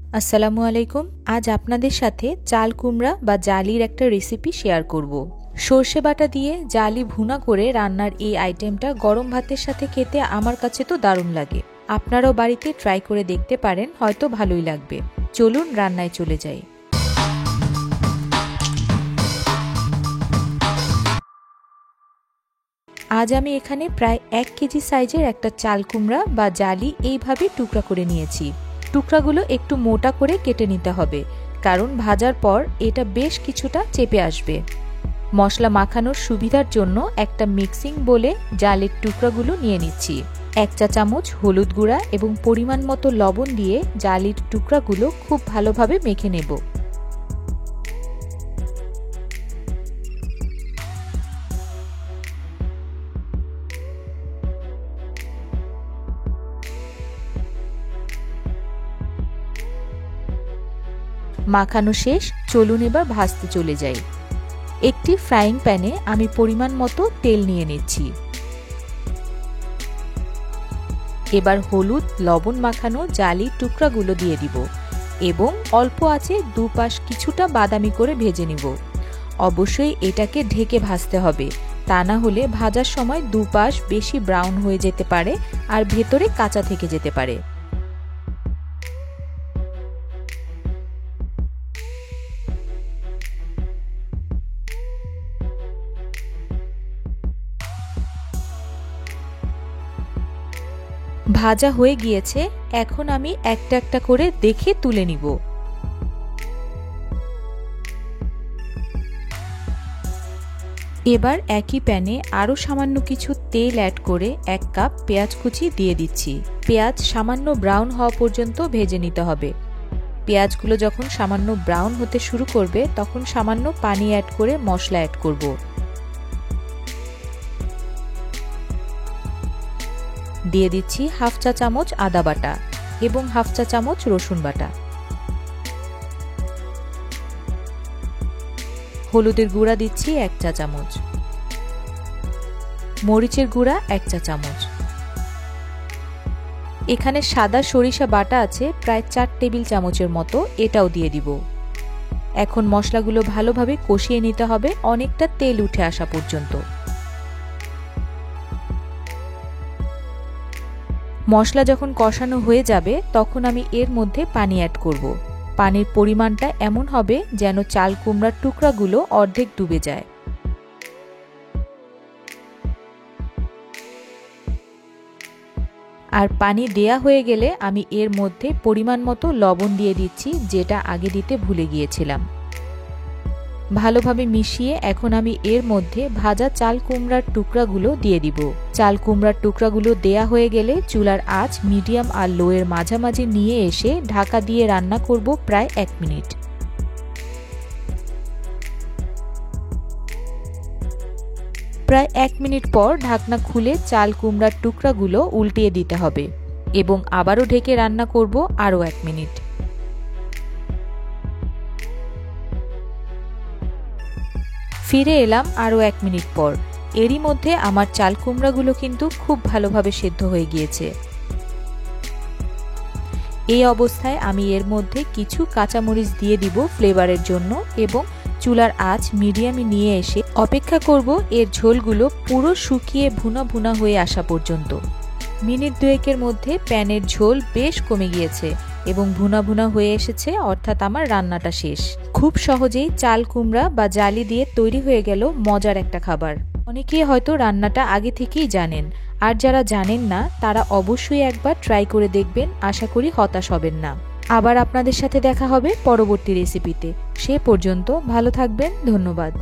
আসসালামু আলাইকুম। আজ আপনাদের সাথে চাল কুমড়া বা জালির একটা রেসিপি শেয়ার করব। সর্ষে বাটা দিয়ে জালি ভুনা করে রান্নার এই আইটেমটা গরম ভাতের সাথে খেতে আমার কাছে তো দারুণ লাগে। আপনারাও বাড়িতে ট্রাই করে দেখতে পারেন, হয়তো ভালোই লাগবে। চলুন রান্নায় চলে যাই। আজ আমি এখানে প্রায় 1 কেজি সাইজের একটা চাল কুমড়া বা জালি এইভাবে টুকরা করে নিয়েছি। টুকরাগুলো একটু মোটা করে কেটে নিতে হবে, কারণ ভাজার পর এটা বেশ কিছুটা চেপে আসবে। মশলা মাখানোর সুবিধার জন্য একটা মিক্সিং বোলে জালের টুকরাগুলো নিয়ে নিচ্ছি। 1 চা চামচ হলুদ গুঁড়া এবং পরিমাণ মতো লবণ দিয়ে জালির টুকরাগুলো খুব ভালোভাবে মেখে নেব। মাখানো শেষ, চলুন এবার ভাজতে চলে যাই। একটি ফ্রাইং প্যানে আমি পরিমাণ মতো তেল নিয়ে নিচ্ছি। এবার হলুদ লবণ মাখানো জালির টুকরাগুলো দিয়ে দিব এবং অল্প আঁচে দুপাশ কিছুটা বাদামি করে ভেজে নিব। অবশ্যই এটাকে ঢেকে ভাজতে হবে, তা না হলে ভাজার সময় দুপাশ বেশি ব্রাউন হয়ে যেতে পারে আর ভেতরে কাঁচা থেকে যেতে পারে। ভাজা হয়ে গিয়েছে, এখন আমি একটা একটা করে দেখে তুলে নিব। এবার একই প্যানে আরও সামান্য কিছু তেল অ্যাড করে 1 কাপ পেঁয়াজ কুচি দিয়ে দিচ্ছি। পেঁয়াজ সামান্য ব্রাউন হওয়া পর্যন্ত ভেজে নিতে হবে। পেঁয়াজগুলো যখন সামান্য ব্রাউন হতে শুরু করবে তখন সামান্য পানি অ্যাড করে মশলা অ্যাড করব। দিয়ে দিচ্ছি হাফ চা চামচ আদা বাটা এবং হাফ চা চামচ রসুন বাটা। হলুদের গুঁড়া দিচ্ছি 1 চা চামচ, মরিচের গুঁড়া 1 চা চামচ। এখানে সাদা সরিষা বাটা আছে প্রায় 4 টেবিল চামচের মতো, এটাও দিয়ে দিব। এখন মশলাগুলো ভালোভাবে কষিয়ে নিতে হবে অনেকটা তেল উঠে আসা পর্যন্ত। মশলা যখন কষানো হয়ে যাবে তখন আমি এর মধ্যে পানি অ্যাড করব। পানির পরিমাণটা এমন হবে যেন চাল কুমড়ার টুকরাগুলো অর্ধেক ডুবে যায়। আর পানি দেয়া হয়ে গেলে আমি এর মধ্যে পরিমাণ মতো লবণ দিয়ে দিচ্ছি, যেটা আগে দিতে ভুলে গিয়েছিলাম। ভালোভাবে মিশিয়ে এখন আমি এর মধ্যে ভাজা চাল কুমড়ার টুকরাগুলো দিয়ে দিব। চাল কুমড়ার টুকরাগুলো দেয়া হয়ে গেলে চুলার আঁচ মিডিয়াম আর লো এর মাঝামাঝি নিয়ে এসে ঢাকা দিয়ে রান্না করব প্রায় 1 মিনিট। প্রায় 1 মিনিট পর ঢাকনা খুলে চাল কুমড়ার টুকরাগুলো উল্টিয়ে দিতে হবে এবং আবারও ঢেকে রান্না করব আরও 1 মিনিট। ফিরে এলাম আরও 1 মিনিট পর। এরই মধ্যে আমার চাল কুমড়াগুলো কিন্তু খুব ভালোভাবে সেদ্ধ হয়ে গিয়েছে। এই অবস্থায় আমি এর মধ্যে কিছু কাঁচামরিচ দিয়ে দিব ফ্লেভারের জন্য এবং চুলার আঁচ মিডিয়ামে নিয়ে এসে অপেক্ষা করব এর ঝোলগুলো পুরো শুকিয়ে ভুনা ভুনা হয়ে আসা পর্যন্ত। মিনিট 2-এর মধ্যে প্যানের ঝোল বেশ কমে গিয়েছে এবং ভুনা ভুনা হয়ে এসেছে, অর্থাৎ আমার রান্নাটা শেষ। খুব সহজেই চাল কুমড়া বা জালি দিয়ে তৈরি হয়ে গেল মজার একটা খাবার। অনেকেই হয়তো রান্নাটা আগে থেকেই জানেন, আর যারা জানেন না তারা অবশ্যই একবার ট্রাই করে দেখবেন, আশা করি হতাশ হবেন না। আবার আপনাদের সাথে দেখা হবে পরবর্তী রেসিপিতে। সে পর্যন্ত ভালো থাকবেন, ধন্যবাদ।